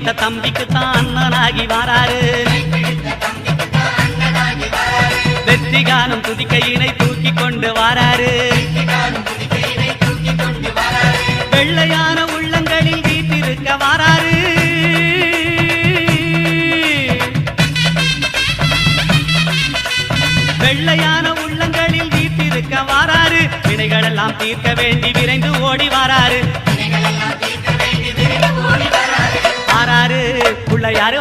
பிடித்த தம்பிக்கு தான் அண்ணனாகி வாராரு வெற்றி காணும் துதிக்கையினை தூக்கி கொண்டு வாராரு வெள்ளையான உள்ளங்களில் வீட்டிருக்க வாராரு வெள்ளையான உள்ளங்களில் வீட்டிருக்க வாராரு வினைகளெல்லாம் தீர்க்க வேண்டி விரைந்து ஓடி வாராரு வாராரு பிள்ளையாரு